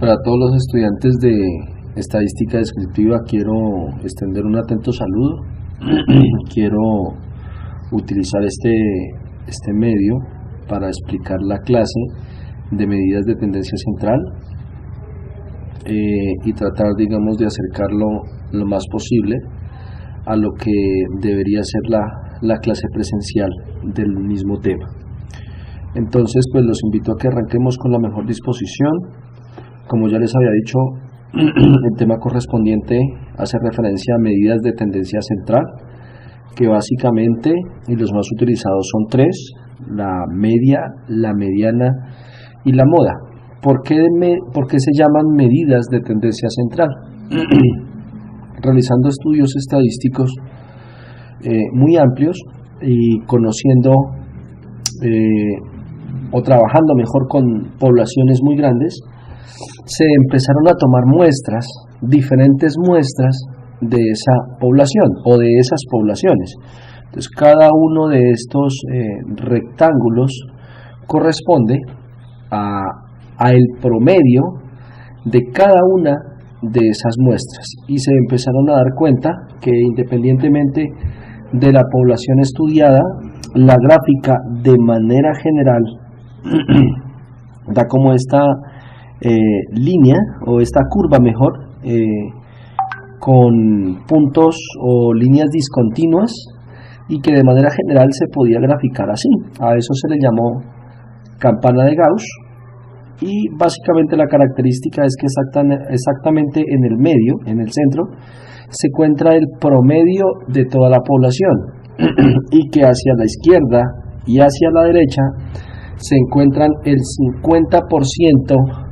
Para todos los estudiantes de estadística descriptiva quiero extender un atento saludo. Quiero utilizar este medio para explicar la clase de medidas de tendencia central y tratar, digamos, de acercarlo lo más posible a lo que debería ser la clase presencial del mismo tema. Entonces, pues los invito a que arranquemos con la mejor disposición. Como ya les había dicho, el tema correspondiente hace referencia a medidas de tendencia central, que básicamente, y los más utilizados son tres: la media, la mediana y la moda. ¿Por qué se llaman medidas de tendencia central? Realizando estudios estadísticos muy amplios y conociendo o trabajando mejor con poblaciones muy grandes, se empezaron a tomar muestras, diferentes muestras de esa población o de esas poblaciones. Entonces, cada uno de estos rectángulos corresponde a el promedio de cada una de esas muestras, y se empezaron a dar cuenta que, independientemente de la población estudiada, la gráfica de manera general da como esta línea o esta curva mejor, con puntos o líneas discontinuas, y que de manera general se podía graficar así. A eso se le llamó campana de Gauss, y básicamente la característica es que exactamente en el medio, en el centro, se encuentra el promedio de toda la población y que hacia la izquierda y hacia la derecha se encuentran el 50%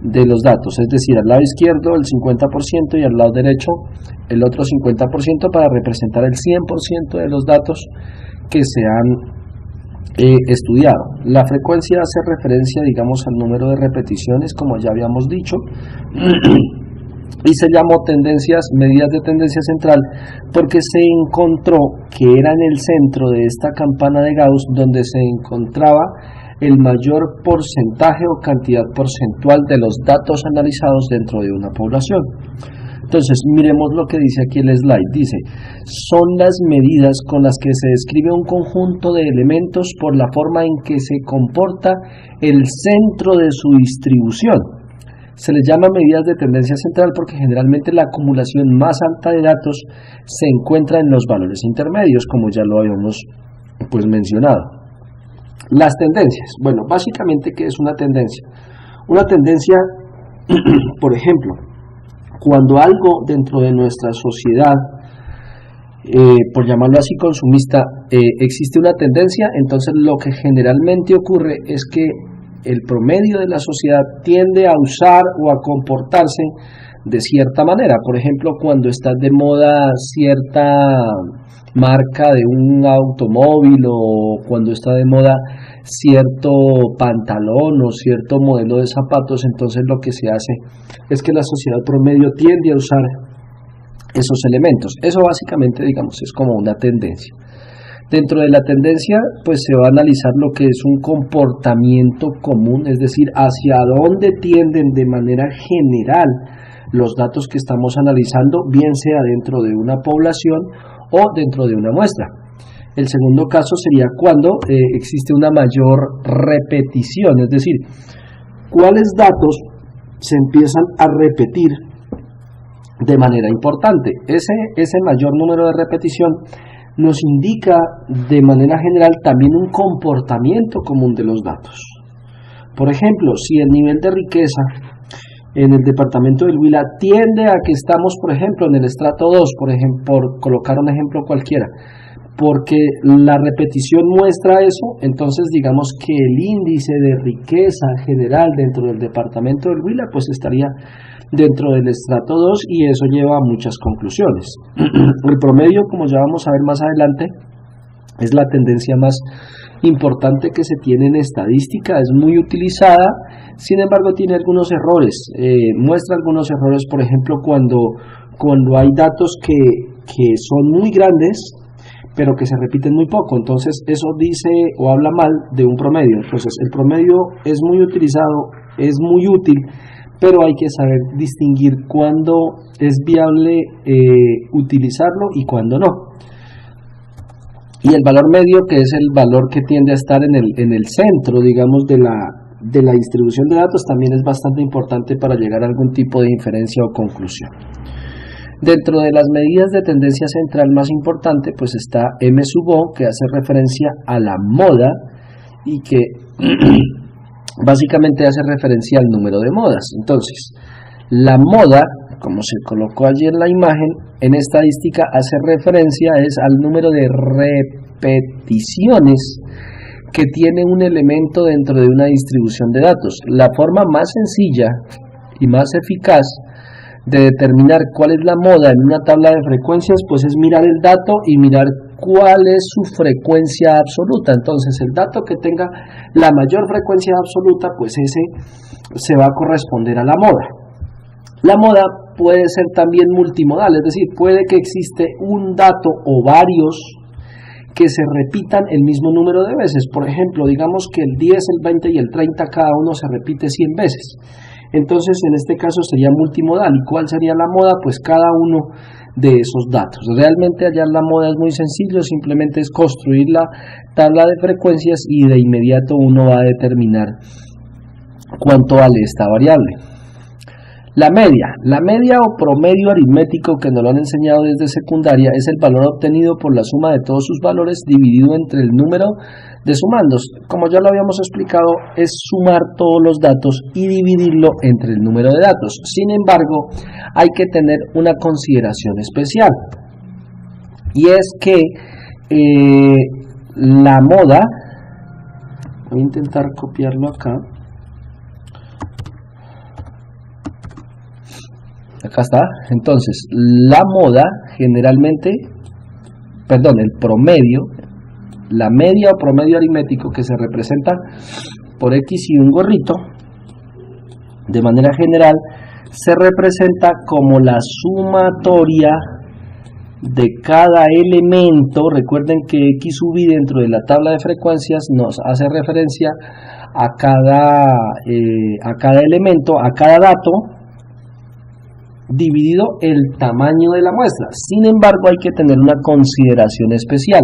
de los datos, es decir, al lado izquierdo el 50% y al lado derecho el otro 50%, para representar el 100% de los datos que se han estudiado. La frecuencia hace referencia, digamos, al número de repeticiones, como ya habíamos dicho, y se llamó medidas de tendencia central porque se encontró que era en el centro de esta campana de Gauss donde se encontraba el mayor porcentaje o cantidad porcentual de los datos analizados dentro de una población. Entonces, miremos lo que dice aquí el slide. Dice: son las medidas con las que se describe un conjunto de elementos por la forma en que se comporta el centro de su distribución. Se les llama medidas de tendencia central porque generalmente la acumulación más alta de datos se encuentra en los valores intermedios, como ya lo habíamos mencionado. Las tendencias. Bueno, básicamente, ¿qué es una tendencia? Una tendencia, por ejemplo, cuando algo dentro de nuestra sociedad, por llamarlo así, consumista, existe una tendencia, entonces lo que generalmente ocurre es que el promedio de la sociedad tiende a usar o a comportarse de cierta manera. Por ejemplo, cuando está de moda cierta marca de un automóvil, o cuando está de moda cierto pantalón o cierto modelo de zapatos, entonces lo que se hace es que la sociedad promedio tiende a usar esos elementos. Eso básicamente, digamos, es como una tendencia. Dentro de la tendencia, pues se va a analizar lo que es un comportamiento común, es decir, hacia dónde tienden de manera general los datos que estamos analizando, bien sea dentro de una población o dentro de una muestra. El segundo caso sería cuando existe una mayor repetición, es decir, cuáles datos se empiezan a repetir de manera importante. Ese mayor número de repetición nos indica de manera general también un comportamiento común de los datos. Por ejemplo, si el nivel de riqueza en el departamento del Huila tiende a que estamos, por ejemplo, en el estrato 2, por colocar un ejemplo cualquiera, porque la repetición muestra eso, entonces digamos que el índice de riqueza general dentro del departamento del Huila pues estaría dentro del estrato 2, y eso lleva a muchas conclusiones. El promedio, como ya vamos a ver más adelante, es la tendencia más importante que se tiene en estadística, es muy utilizada, sin embargo tiene algunos errores, muestra algunos errores, por ejemplo, cuando hay datos que son muy grandes, pero que se repiten muy poco, entonces eso dice o habla mal de un promedio. Entonces el promedio es muy utilizado, es muy útil pero hay que saber distinguir cuándo es viable utilizarlo y cuándo no. Y el valor medio, que es el valor que tiende a estar en el centro, digamos, de la distribución de datos, también es bastante importante para llegar a algún tipo de inferencia o conclusión. Dentro de las medidas de tendencia central más importante, pues está M sub O, que hace referencia a la moda y que básicamente hace referencia al número de modas. Entonces, la moda, como se colocó allí en la imagen, en estadística hace referencia al número de repeticiones que tiene un elemento dentro de una distribución de datos. La forma más sencilla y más eficaz de determinar cuál es la moda en una tabla de frecuencias, pues es mirar el dato y mirar cuál es su frecuencia absoluta. Entonces, el dato que tenga la mayor frecuencia absoluta, pues ese se va a corresponder a la moda. La moda puede ser también multimodal, es decir, puede que existe un dato o varios que se repitan el mismo número de veces. Por ejemplo, digamos que el 10, el 20 y el 30 cada uno se repite 100 veces. Entonces, en este caso sería multimodal. ¿Y cuál sería la moda? Pues cada uno de esos datos. Realmente hallar la moda es muy sencillo, simplemente es construir la tabla de frecuencias y de inmediato uno va a determinar cuánto vale esta variable. La media o promedio aritmético, que nos lo han enseñado desde secundaria, es el valor obtenido por la suma de todos sus valores dividido entre el número de sumandos. Como ya lo habíamos explicado, es sumar todos los datos y dividirlo entre el número de datos. Sin embargo, hay que tener una consideración especial, y es que la moda, voy a intentar copiarlo acá. Acá está. Entonces, la moda generalmente, el promedio, la media o promedio aritmético, que se representa por X y un gorrito, de manera general, se representa como la sumatoria de cada elemento. Recuerden que X sub I dentro de la tabla de frecuencias nos hace referencia a cada elemento, a cada dato, dividido el tamaño de la muestra. Sin embargo, hay que tener una consideración especial.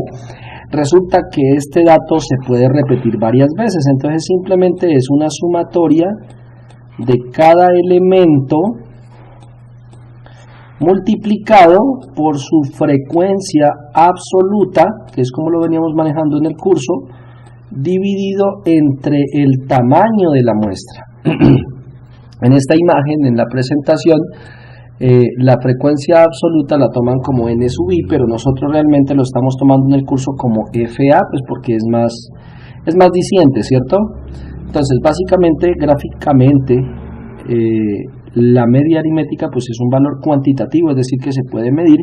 Resulta que este dato se puede repetir varias veces, entonces simplemente es una sumatoria de cada elemento multiplicado por su frecuencia absoluta, que es como lo veníamos manejando en el curso, dividido entre el tamaño de la muestra. En esta imagen, en la presentación, la frecuencia absoluta la toman como n sub i, pero nosotros realmente lo estamos tomando en el curso como FA, pues porque es más diciente, ¿cierto? Entonces, básicamente, gráficamente, la media aritmética pues es un valor cuantitativo, es decir, que se puede medir,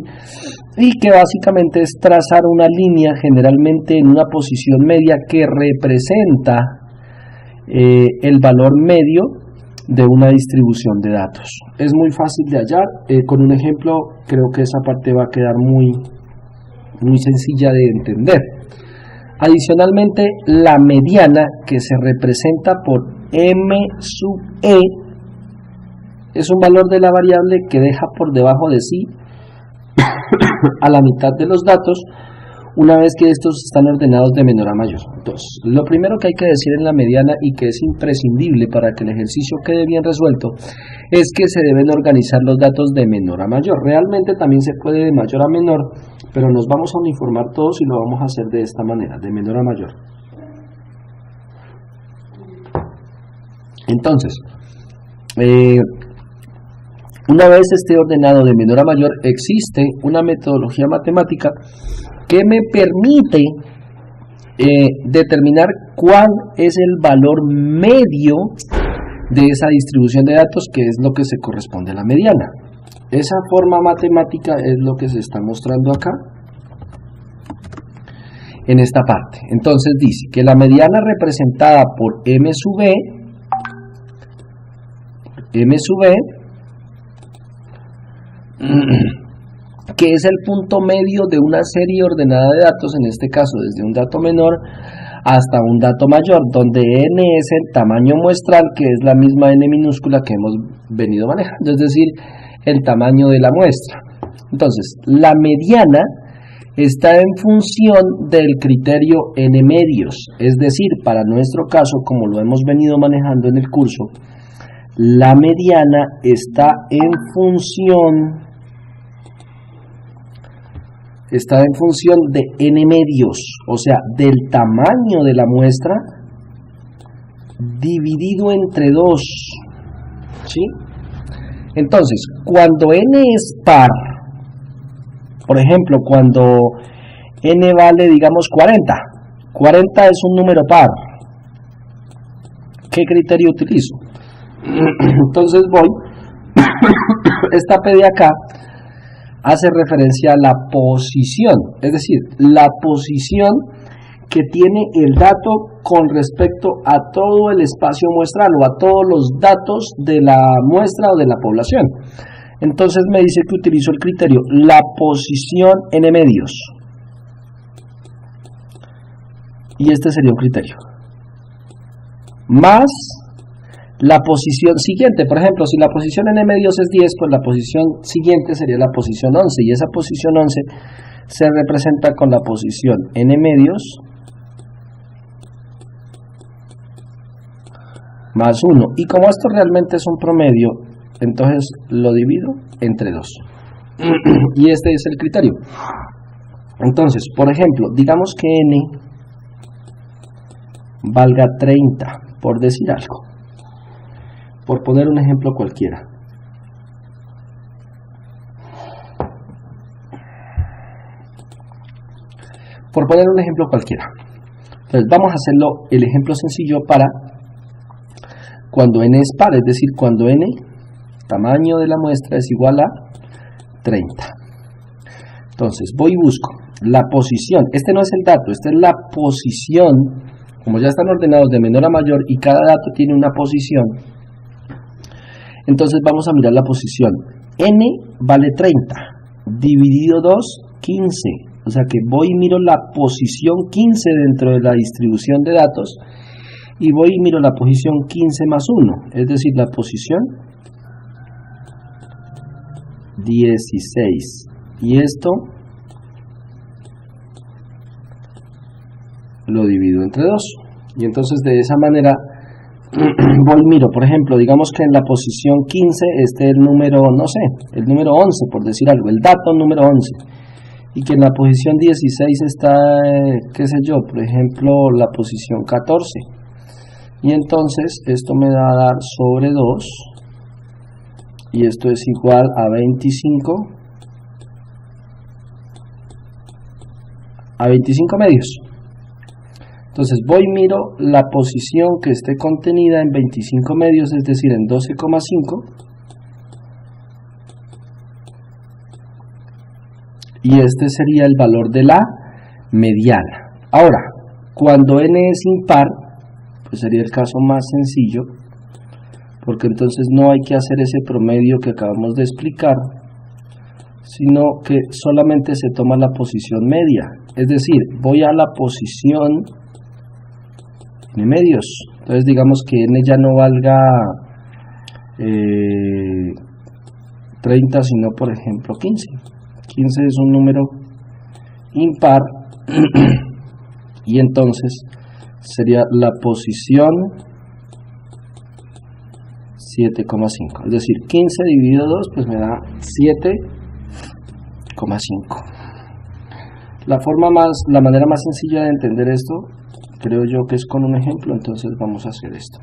y que básicamente es trazar una línea generalmente en una posición media que representa el valor medio de una distribución de datos. Es muy fácil de hallar. Con un ejemplo creo que esa parte va a quedar muy sencilla de entender. Adicionalmente, la mediana, que se representa por M sub E, es un valor de la variable que deja por debajo de sí a la mitad de los datos una vez que estos están ordenados de menor a mayor. Entonces, lo primero que hay que decir en la mediana, y que es imprescindible para que el ejercicio quede bien resuelto, es que se deben organizar los datos de menor a mayor. Realmente también se puede de mayor a menor, pero nos vamos a uniformar todos y lo vamos a hacer de esta manera, de menor a mayor. Entonces, una vez esté ordenado de menor a mayor, existe una metodología matemática que me permite determinar cuál es el valor medio de esa distribución de datos, que es lo que se corresponde a la mediana. Esa forma matemática es lo que se está mostrando acá en esta parte. Entonces dice que la mediana representada por M sub E, que es el punto medio de una serie ordenada de datos, en este caso desde un dato menor hasta un dato mayor, donde n es el tamaño muestral, que es la misma n minúscula que hemos venido manejando, es decir, el tamaño de la muestra. Entonces, la mediana está en función del criterio n medios, es decir, para nuestro caso, como lo hemos venido manejando en el curso, la mediana está en función de n medios, o sea, del tamaño de la muestra dividido entre 2, ¿sí? Entonces, cuando n es par, por ejemplo, cuando n vale, digamos, 40 es un número par, ¿qué criterio utilizo? Entonces esta P de acá hace referencia a la posición, es decir, la posición que tiene el dato con respecto a todo el espacio muestral o a todos los datos de la muestra o de la población. Entonces me dice que utilizo el criterio la posición n medios. Y este sería un criterio. Más la posición siguiente. Por ejemplo, si la posición n medios es 10, pues la posición siguiente sería la posición 11. Y esa posición 11 se representa con la posición n medios más 1. Y como esto realmente es un promedio, entonces lo divido entre 2. Y este es el criterio. Entonces, por ejemplo, digamos que n valga 30, por decir algo. Por poner un ejemplo cualquiera. Entonces vamos a hacerlo el ejemplo sencillo para cuando n es par, es decir, cuando n, tamaño de la muestra, es igual a 30. Entonces voy y busco la posición. Este no es el dato, esta es la posición. Como ya están ordenados de menor a mayor y cada dato tiene una posición, entonces vamos a mirar la posición. N vale 30, dividido 2, 15. O sea que voy y miro la posición 15 dentro de la distribución de datos y voy y miro la posición 15 más 1, es decir, la posición 16. Y esto lo divido entre 2. Y entonces de esa manera voy y miro, por ejemplo, digamos que en la posición 15 esté el número, no sé, el número 11, por decir algo, el dato número 11. Y que en la posición 16 está, qué sé yo, por ejemplo, la posición 14. Y entonces esto me va a dar sobre 2. Y esto es igual a 25. A 25 medios. Entonces voy y miro la posición que esté contenida en 25 medios, es decir, en 12,5. Y este sería el valor de la mediana. Ahora, cuando n es impar, pues sería el caso más sencillo, porque entonces no hay que hacer ese promedio que acabamos de explicar, sino que solamente se toma la posición media. Es decir, voy a la posición n medios. Entonces digamos que n ya no valga 30, sino por ejemplo 15. 15 es un número impar y entonces sería la posición 7,5. Es decir, 15 dividido 2 pues me da 7,5. La manera más sencilla de entender esto, creo yo que es con un ejemplo. Entonces vamos a hacer esto.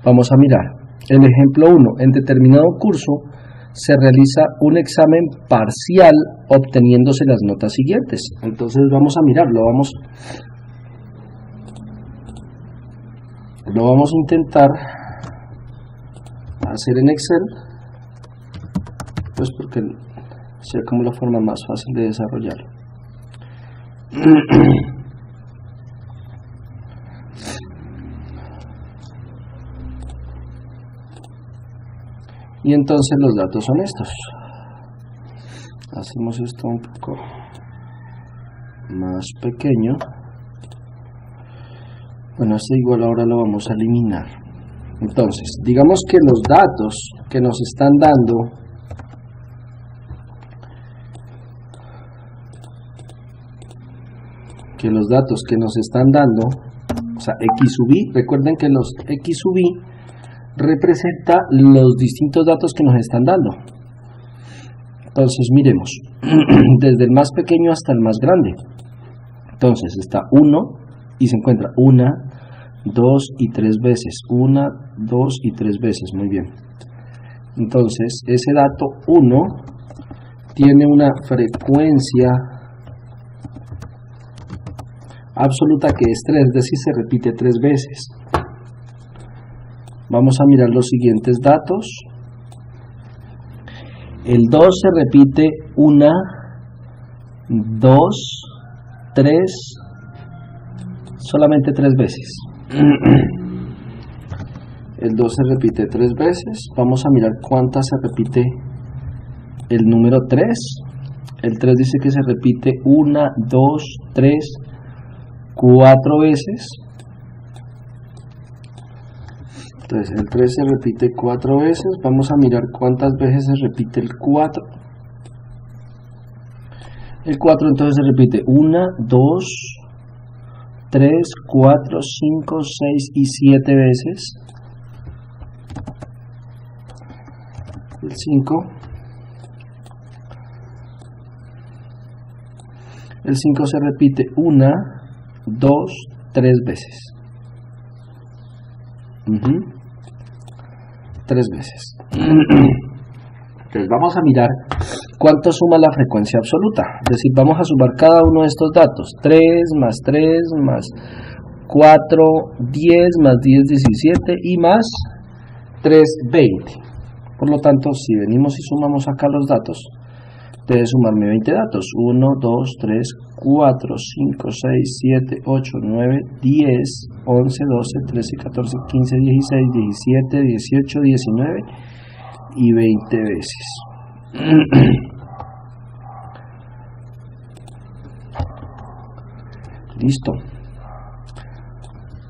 Vamos a mirar el ejemplo 1. En determinado curso se realiza un examen parcial obteniéndose las notas siguientes. Entonces vamos a mirarlo, lo vamos a intentar hacer en Excel, pues porque sea como la forma más fácil de desarrollarlo. Y entonces los datos son estos. Hacemos esto un poco más pequeño. Bueno, este igual ahora lo vamos a eliminar. Entonces, digamos que los datos que nos están dando o sea, x sub i, recuerden que los x sub i representa los distintos datos que nos están dando. Entonces miremos, desde el más pequeño hasta el más grande. Entonces está 1 y se encuentra 1, 2 y 3 veces, 1, 2 y 3 veces, muy bien. Entonces ese dato 1 tiene una frecuencia absoluta que es 3, es decir, se repite 3 veces. Vamos a mirar los siguientes datos. El 2 se repite 1, 2, 3, solamente 3 veces. El 2 se repite 3 veces. Vamos a mirar cuántas se repite el número 3. El 3 dice que se repite 1, 2, 3, 4 veces. Entonces el 3 se repite 4 veces. Vamos a mirar cuántas veces se repite el 4. El 4 entonces se repite 1, 2, 3, 4, 5, 6 y 7 veces. El 5. El 5 se repite 1, 2, 3 veces. 3 veces. Entonces vamos a mirar cuánto suma la frecuencia absoluta. Es decir, vamos a sumar cada uno de estos datos. 3 más 3 más 4, 10 más 10, 17 y más 3, 20. Por lo tanto, si venimos y sumamos acá los datos, debe sumarme 20 datos. 1, 2, 3, 4, 5, 6, 7, 8, 9, 10, 11, 12, 13, 14, 15, 16, 17, 18, 19 y 20 veces. Listo.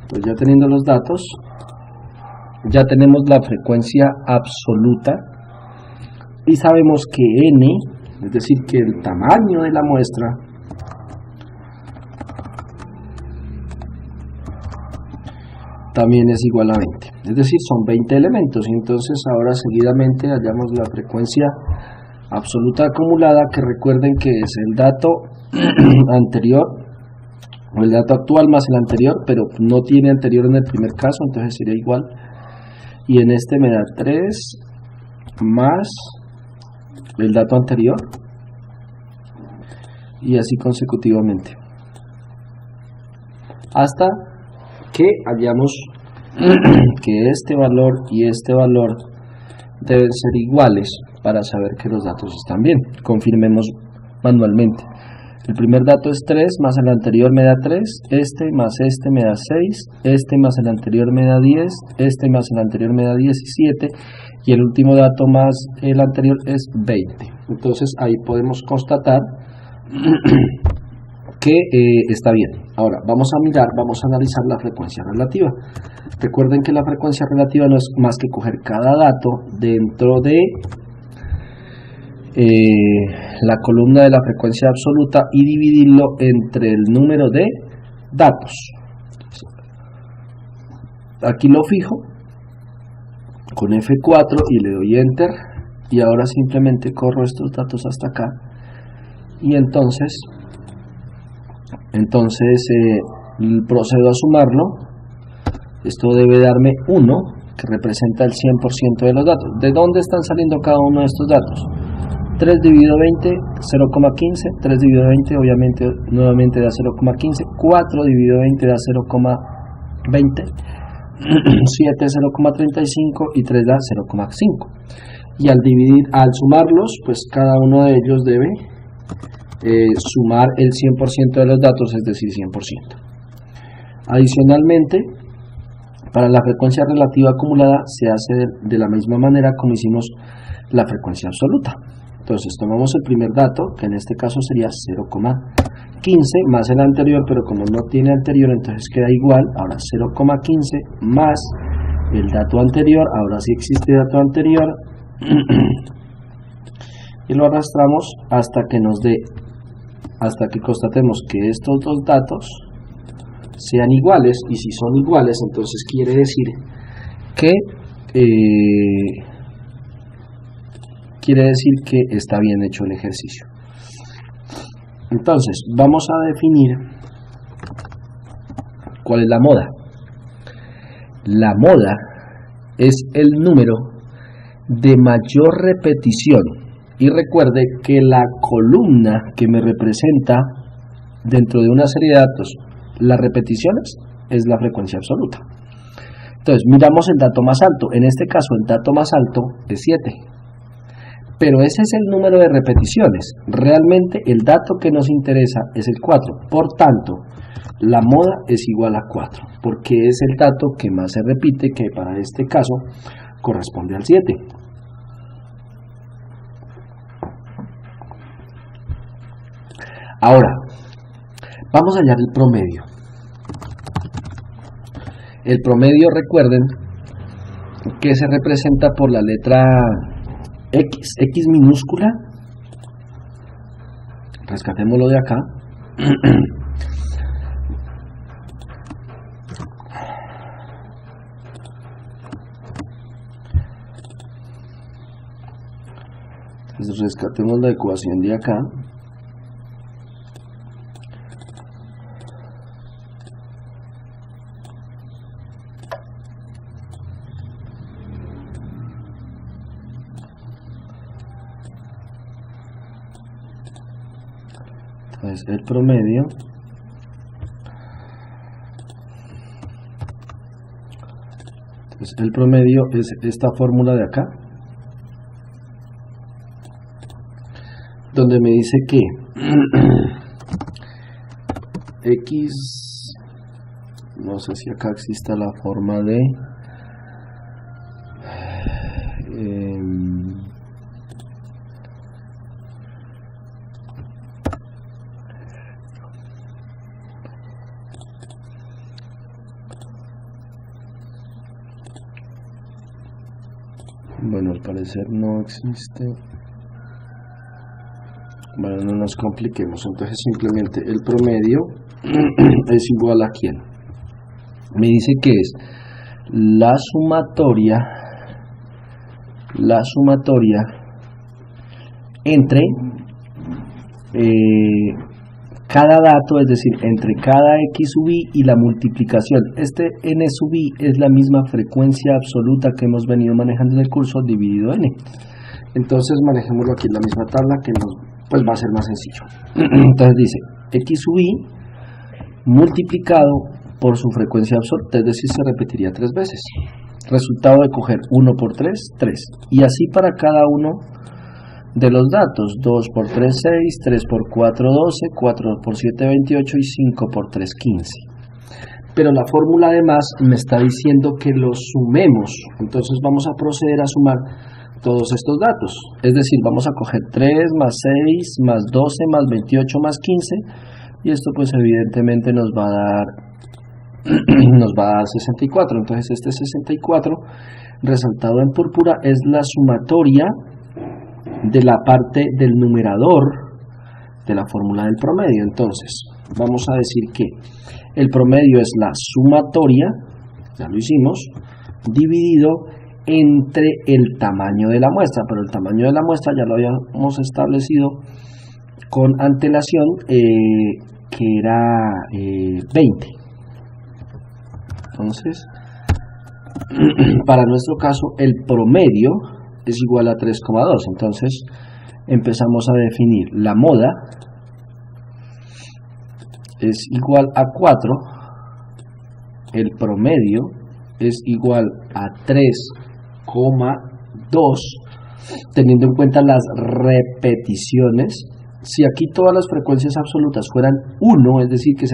Pues ya teniendo los datos, ya tenemos la frecuencia absoluta y sabemos que n, es decir, que el tamaño de la muestra también es igual a 20, es decir, son 20 elementos. Y entonces ahora seguidamente hallamos la frecuencia absoluta acumulada, que recuerden que es el dato anterior o el dato actual más el anterior, pero no tiene anterior en el primer caso, entonces sería igual, y en este me da 3 más el dato anterior y así consecutivamente hasta que hallamos que este valor y este valor deben ser iguales para saber que los datos están bien. Confirmemos manualmente. El primer dato es 3 más el anterior me da 3, este más este me da 6, este más el anterior me da 10, este más el anterior me da 17 y el último dato más el anterior es 20. Entonces ahí podemos constatar que está bien. Ahora vamos a mirar, vamos a analizar la frecuencia relativa. Recuerden que la frecuencia relativa no es más que coger cada dato dentro de la columna de la frecuencia absoluta y dividirlo entre el número de datos. Aquí lo fijo con F4 y le doy Enter, y ahora simplemente corro estos datos hasta acá y entonces procedo a sumarlo. Esto debe darme 1, que representa el 100% de los datos. ¿De dónde están saliendo cada uno de estos datos? 3 dividido 20, 0,15, 3 dividido 20 obviamente nuevamente da 0,15, 4 dividido 20 da 0,20, 7 0,35 y 3 da 0,5. Y al sumarlos, pues cada uno de ellos debe sumar el 100% de los datos, es decir, 100%. Adicionalmente, para la frecuencia relativa acumulada se hace de la misma manera como hicimos la frecuencia absoluta. Entonces tomamos el primer dato, que en este caso sería 0,15 más el anterior, pero como no tiene anterior, entonces queda igual. Ahora 0,15 más el dato anterior, ahora sí existe dato anterior, y lo arrastramos hasta que nos dé, hasta que constatemos que estos dos datos sean iguales, y si son iguales, entonces quiere decir que está bien hecho el ejercicio. Entonces vamos a definir cuál es la moda. La moda es el número de mayor repetición, y recuerde que la columna que me representa dentro de una serie de datos las repeticiones es la frecuencia absoluta. Entonces miramos el dato más alto, en este caso el dato más alto es 7, pero ese es el número de repeticiones. Realmente el dato que nos interesa es el 4, por tanto la moda es igual a 4, porque es el dato que más se repite, que para este caso corresponde al 7. Ahora, vamos a hallar el promedio. El promedio, recuerden, que se representa por la letra X minúscula. Rescatémoslo de acá. Entonces rescatemos la ecuación de acá. Entonces el promedio es esta fórmula de acá, donde me dice que X, no sé si acá exista la forma de bueno, al parecer no existe. Bueno, no nos compliquemos. Entonces simplemente el promedio es igual a ¿quién? Me dice que es la sumatoria entre cada dato, es decir, entre cada X sub I y la multiplicación. Este N sub I es la misma frecuencia absoluta que hemos venido manejando en el curso, dividido N. Entonces manejémoslo aquí en la misma tabla, que pues va a ser más sencillo. Entonces dice X sub I multiplicado por su frecuencia absoluta, es decir, se repetiría 3 veces. Resultado de coger 1 por 3, 3. Y así para cada uno de los datos. 2 por 3, 6, 3 por 4, 12, 4 por 7, 28 y 5 por 3, 15. Pero la fórmula además me está diciendo que los sumemos. Entonces vamos a proceder a sumar todos estos datos. Es decir, vamos a coger 3 más 6 más 12 más 28 más 15. Y esto pues evidentemente nos va a dar 64. Entonces este 64 resaltado en púrpura es la sumatoria de la parte del numerador de la fórmula del promedio. Entonces vamos a decir que el promedio es la sumatoria, ya lo hicimos, dividido entre el tamaño de la muestra, pero el tamaño de la muestra ya lo habíamos establecido con antelación, que era 20. Entonces para nuestro caso el promedio es igual a 3,2. Entonces empezamos a definir la moda es igual a 4, el promedio es igual a 3,2, teniendo en cuenta las repeticiones. Si aquí todas las frecuencias absolutas fueran 1, es decir, que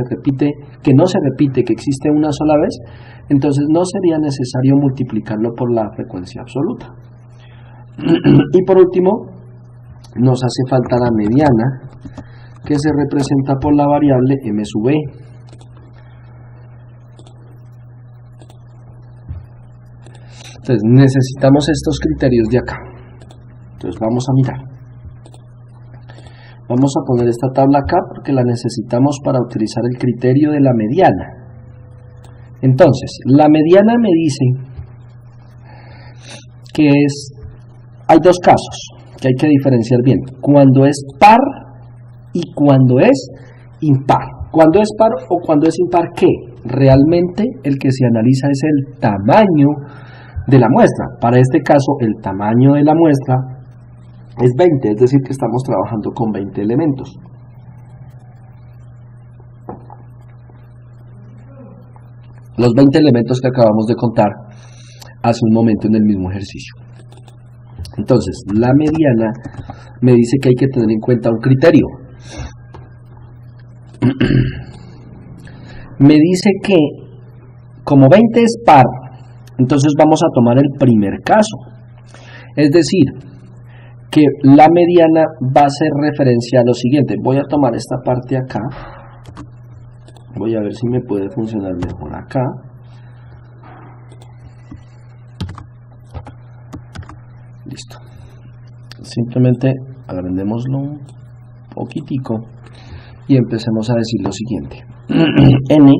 no se repite, que existe una sola vez, entonces no sería necesario multiplicarlo por la frecuencia absoluta. Y por último, nos hace falta la mediana, que se representa por la variable m sub e. Entonces necesitamos estos criterios de acá. Entonces vamos a mirar. Vamos a poner esta tabla acá porque la necesitamos para utilizar el criterio de la mediana. Entonces, la mediana me dice que hay dos casos que hay que diferenciar bien. Cuando es par y cuando es impar. Cuando es par o cuando es impar, ¿qué? Realmente el que se analiza es el tamaño de la muestra. Para este caso, el tamaño de la muestra es 20, es decir que estamos trabajando con 20 elementos. Los 20 elementos que acabamos de contar hace un momento en el mismo ejercicio. Entonces, la mediana me dice que hay que tener en cuenta un criterio. Me dice que como 20 es par, entonces vamos a tomar el primer caso. Es decir, que la mediana va a hacer referencia a lo siguiente. Voy a tomar esta parte acá. Voy a ver si me puede funcionar mejor acá. Listo. Simplemente agrandémoslo un poquitico y empecemos a decir lo siguiente. N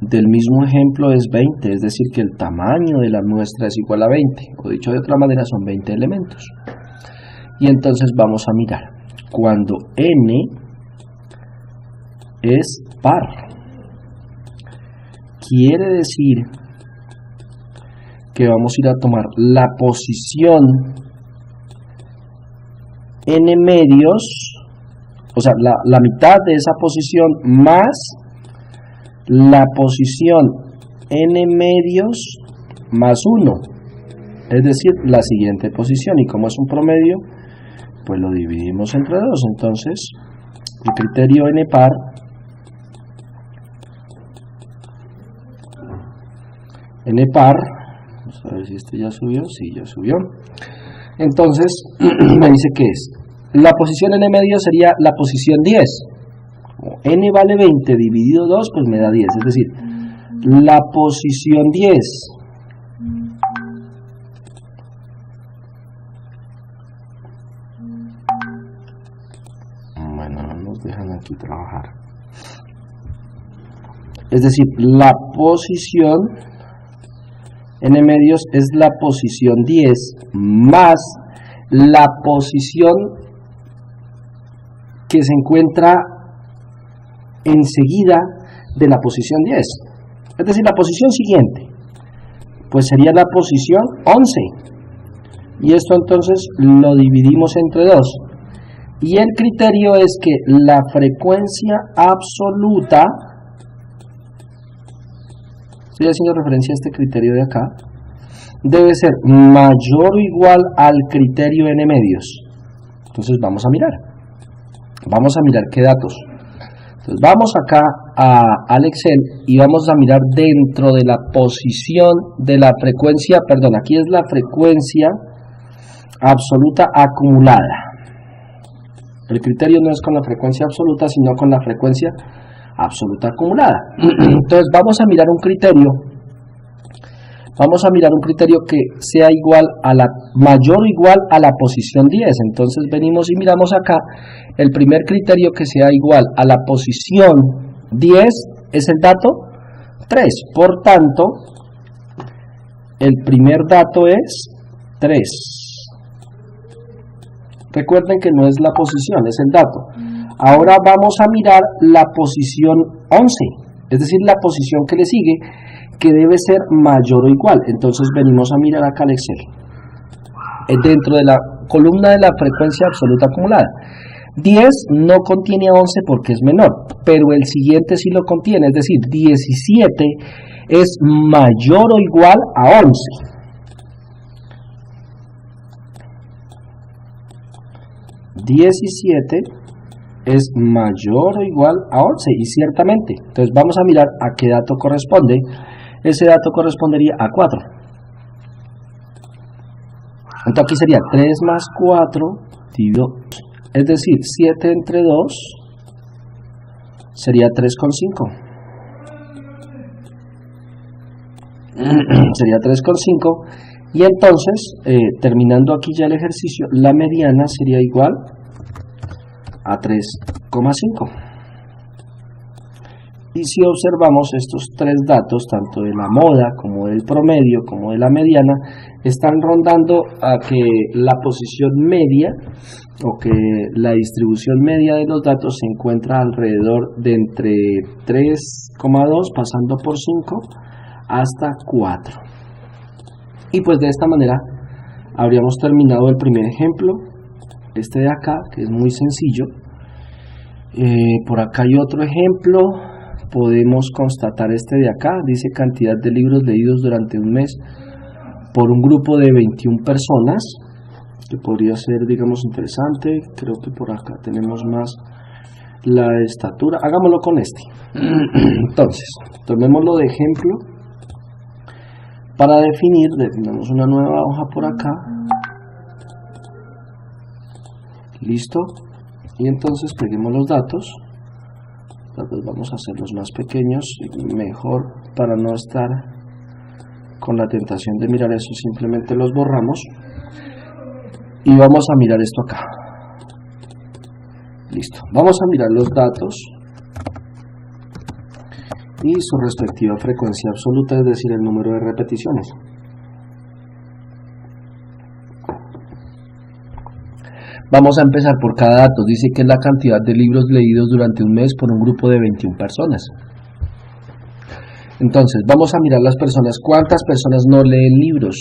del mismo ejemplo es 20, es decir que el tamaño de la muestra es igual a 20, o dicho de otra manera son 20 elementos. Y entonces vamos a mirar. Cuando N es par, quiere decir que vamos a ir a tomar la posición n medios, o sea, la mitad de esa posición más la posición n medios más 1, es decir, la siguiente posición, y como es un promedio, pues lo dividimos entre 2. Entonces, el criterio n par vamos a ver si este ya subió, sí, ya subió. Entonces, me dice que es la posición n medio sería la posición 10. Como n vale 20 dividido 2, pues me da 10. Es decir, la posición 10 bueno, no nos dejan aquí trabajar. Es decir, la posición n medios es la posición 10 más la posición que se encuentra enseguida de la posición 10. Es decir, la posición siguiente, pues sería la posición 11. Y esto entonces lo dividimos entre 2. Y el criterio es que la frecuencia absoluta, estoy haciendo referencia a este criterio de acá, debe ser mayor o igual al criterio n medios. Entonces vamos a mirar qué datos. Entonces vamos acá al Excel y vamos a mirar dentro de la posición de la frecuencia, perdón, aquí es la frecuencia absoluta acumulada. El criterio no es con la frecuencia absoluta, sino con la frecuencia absoluta acumulada. Entonces vamos a mirar un criterio. Vamos a mirar un criterio que sea igual a la mayor o igual a la posición 10. Entonces venimos y miramos acá. El primer criterio que sea igual a la posición 10 es el dato 3. Por tanto, el primer dato es 3. Recuerden que no es la posición, es el dato. Ahora vamos a mirar la posición 11, es decir, la posición que le sigue, que debe ser mayor o igual. Entonces venimos a mirar acá el Excel. Dentro de la columna de la frecuencia absoluta acumulada. 10 no contiene a 11 porque es menor, pero el siguiente sí lo contiene, es decir, 17 es mayor o igual a 11. Es mayor o igual a 11, y ciertamente. Entonces vamos a mirar a qué dato corresponde. Ese dato correspondería a 4. Entonces aquí sería 3 más 4 dividido, es decir, 7 entre 2 sería 3,5. Sería 3,5. Y entonces, terminando aquí ya el ejercicio, la mediana sería igual a 3,5. Y si observamos estos tres datos, tanto de la moda como del promedio como de la mediana, están rondando a que la posición media o que la distribución media de los datos se encuentra alrededor de entre 3,2 pasando por 5 hasta 4. Y pues de esta manera habríamos terminado el primer ejemplo, este de acá, que es muy sencillo. Por acá hay otro ejemplo. Podemos constatar este de acá, dice cantidad de libros leídos durante un mes por un grupo de 21 personas, que podría ser, digamos, interesante. Creo que por acá tenemos más la estatura. Hagámoslo con este. Entonces, tomémoslo de ejemplo. Para definamos una nueva hoja por acá. Listo. Y entonces peguemos los datos. Tal vez vamos a hacerlos más pequeños, mejor para no estar con la tentación de mirar eso, simplemente los borramos y vamos a mirar esto acá. Listo, vamos a mirar los datos y su respectiva frecuencia absoluta, es decir, el número de repeticiones. Vamos a empezar por cada dato. Dice que es la cantidad de libros leídos durante un mes por un grupo de 21 personas. Entonces, vamos a mirar las personas. ¿Cuántas personas no leen libros?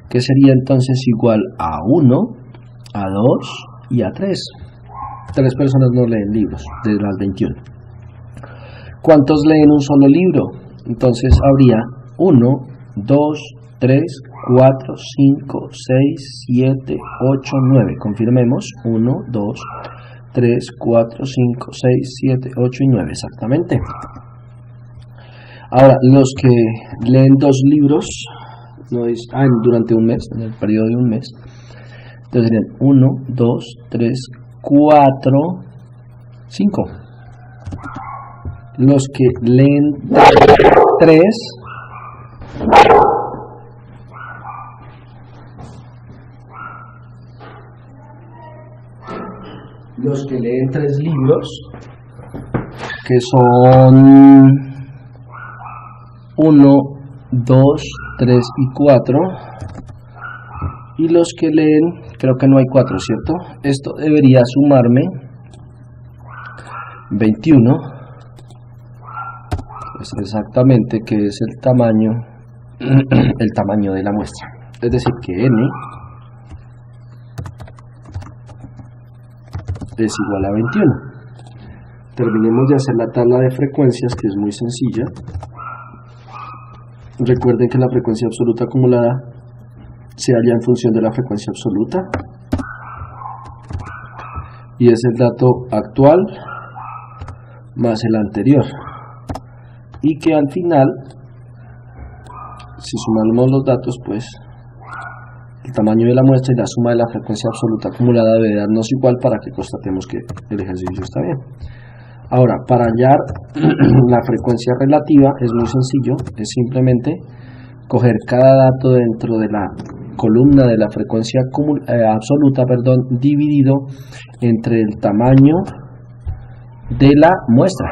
Que sería entonces igual a 1, a 2 y a 3. 3 personas no leen libros de las 21. ¿Cuántos leen un solo libro? Entonces habría 1, 2, 3, 4, 5, 6, 7, 8, 9. Confirmemos. 1, 2, 3, 4, 5, 6, 7, 8 y 9. Exactamente. Ahora, los que leen 2 libros durante un mes, en el periodo de un mes, entonces serían 1, 2, 3, 4, 5. Los que leen 3, los que leen 3 libros, que son 1, 2, 3 y 4, y los que leen, creo que no hay 4, ¿cierto? Esto debería sumarme 21, pues exactamente, que es el tamaño de la muestra, es decir, que n es igual a 21. Terminemos de hacer la tabla de frecuencias, que es muy sencilla. Recuerden que la frecuencia absoluta acumulada se halla en función de la frecuencia absoluta y es el dato actual más el anterior, y que al final, si sumamos los datos, pues el tamaño de la muestra y la suma de la frecuencia absoluta acumulada debe darnos igual para que constatemos que el ejercicio está bien. Ahora, para hallar la frecuencia relativa es muy sencillo, es simplemente coger cada dato dentro de la columna de la frecuencia absoluta, dividido entre el tamaño de la muestra.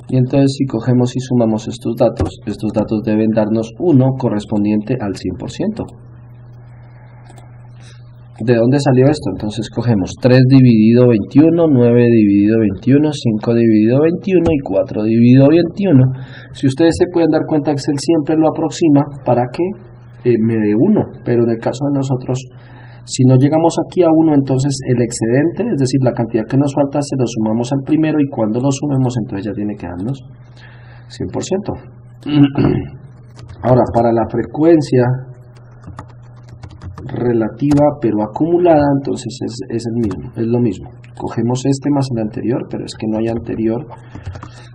Y entonces si cogemos y sumamos estos datos deben darnos 1 correspondiente al 100%. ¿De dónde salió esto? Entonces cogemos 3 dividido 21, 9 dividido 21, 5 dividido 21 y 4 dividido 21. Si ustedes se pueden dar cuenta, Excel siempre lo aproxima para que me dé 1, pero en el caso de nosotros, si no llegamos aquí a 1, entonces el excedente, es decir, la cantidad que nos falta, se lo sumamos al primero, y cuando lo sumemos, entonces ya tiene que darnos 100%. Ahora, para la frecuencia relativa pero acumulada, entonces es lo mismo. cogemos este más el anterior, pero es que no hay anterior.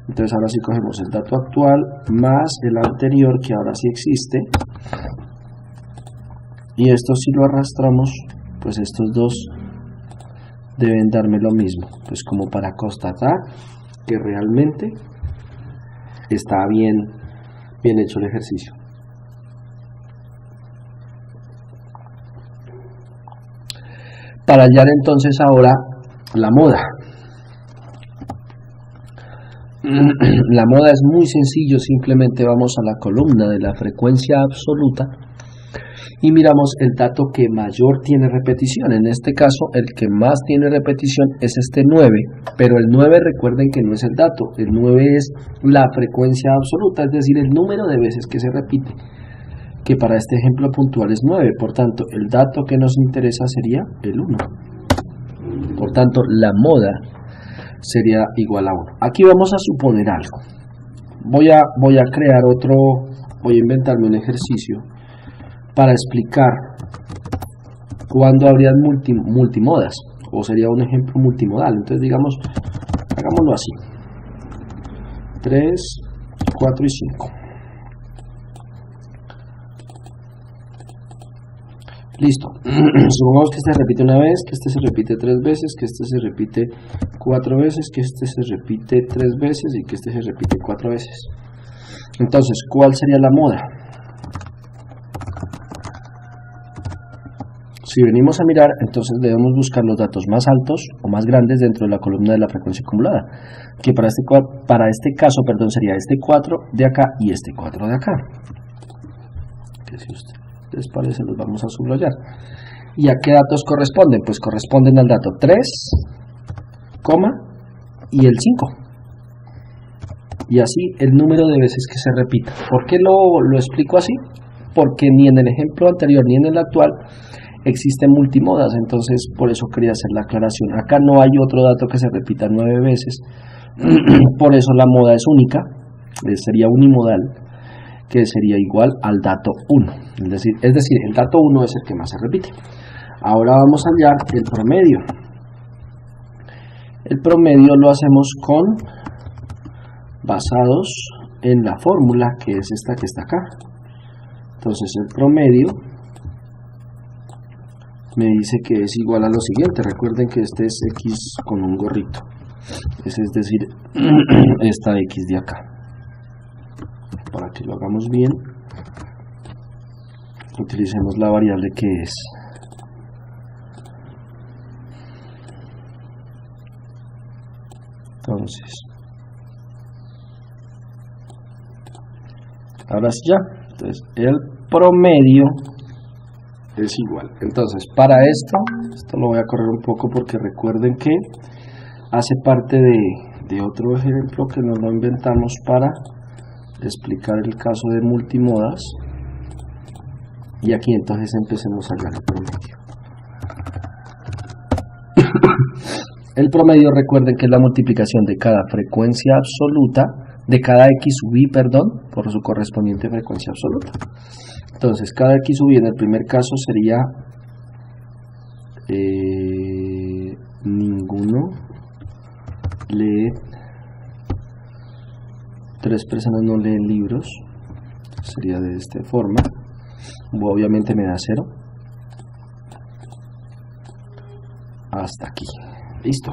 Entonces ahora sí cogemos el dato actual más el anterior, que ahora sí existe. Y esto si lo arrastramos, pues estos dos deben darme lo mismo. Pues como para constatar que realmente está bien hecho el ejercicio. Para hallar entonces ahora la moda. La moda es muy sencillo, simplemente vamos a la columna de la frecuencia absoluta y miramos el dato que mayor tiene repetición. En este caso el que más tiene repetición es este 9, pero el 9 recuerden que no es el dato, el 9 es la frecuencia absoluta, es decir, el número de veces que se repite, que para este ejemplo puntual es 9, por tanto el dato que nos interesa sería el 1. Por tanto la moda sería igual a 1. Aquí vamos a suponer algo. Voy a crear otro, voy a inventarme un ejercicio para explicar cuándo habría multimodas, o sería un ejemplo multimodal. Entonces digamos, hagámoslo así: 3, 4 y 5. Listo. Supongamos que este se repite una vez, que este se repite 3 veces, que este se repite 4 veces, que este se repite 3 veces y que este se repite 4 veces. Entonces, ¿cuál sería la moda? Si venimos a mirar, entonces debemos buscar los datos más altos o más grandes dentro de la columna de la frecuencia acumulada, que para este caso sería este 4 de acá y este 4 de acá. Que si les parece, los vamos a subrayar. ¿Y a qué datos corresponden? Pues corresponden al dato 3, y el 5. Y así el número de veces que se repita. ¿Por qué lo explico así? Porque ni en el ejemplo anterior ni en el actual existen multimodas, entonces por eso quería hacer la aclaración. Acá no hay otro dato que se repita 9 veces, por eso la moda es única, sería unimodal, que sería igual al dato 1. Es decir, el dato 1 es el que más se repite. Ahora vamos a hallar el promedio. El promedio lo hacemos basados en la fórmula, que es esta que está acá. Entonces el promedio me dice que es igual a lo siguiente. Recuerden que este es x con un gorrito, es decir, esta x de acá. Para que lo hagamos bien, utilicemos la variable que es entonces, ahora sí ya. Entonces el promedio es igual. Entonces para esto lo voy a correr un poco porque recuerden que hace parte de otro ejemplo que nos lo inventamos para explicar el caso de multimodas, y aquí entonces empecemos a hallar el promedio. El promedio, recuerden que es la multiplicación de cada frecuencia absoluta, de cada x sub i, por su correspondiente frecuencia absoluta. Entonces cada x sub i en el primer caso sería ninguno lee, 3 personas no leen libros, sería de esta forma. Obviamente me da 0 hasta aquí. Listo.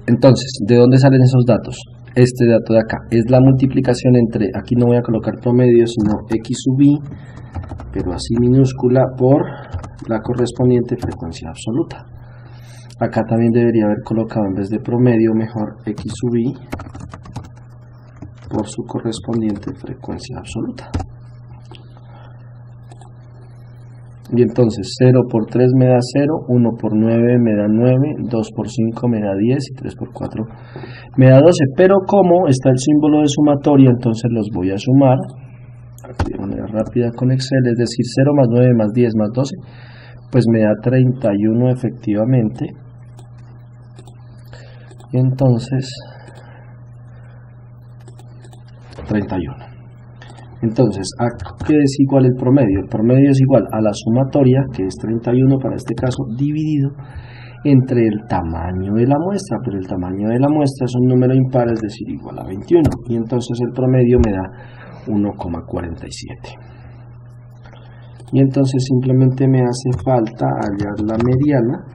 Entonces, ¿de dónde salen esos datos? Este dato de acá es la multiplicación entre, aquí no voy a colocar promedio, sino x sub i, pero así minúscula, por la correspondiente frecuencia absoluta. Acá también debería haber colocado, en vez de promedio, mejor x sub i por su correspondiente frecuencia absoluta. Y entonces 0 por 3 me da 0, 1 por 9 me da 9, 2 por 5 me da 10 y 3 por 4 me da 12. Pero como está el símbolo de sumatoria, entonces los voy a sumar aquí de manera rápida con Excel, es decir, 0 más 9 más 10 más 12, pues me da 31 efectivamente. Y entonces 31. Entonces, ¿a qué es igual el promedio? El promedio es igual a la sumatoria, que es 31 para este caso, dividido entre el tamaño de la muestra, pero el tamaño de la muestra es un número impar, es decir, igual a 21, y entonces el promedio me da 1,47. Y entonces simplemente me hace falta hallar la mediana,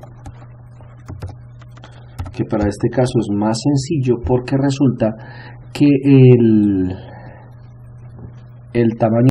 que para este caso es más sencillo porque resulta que el tamaño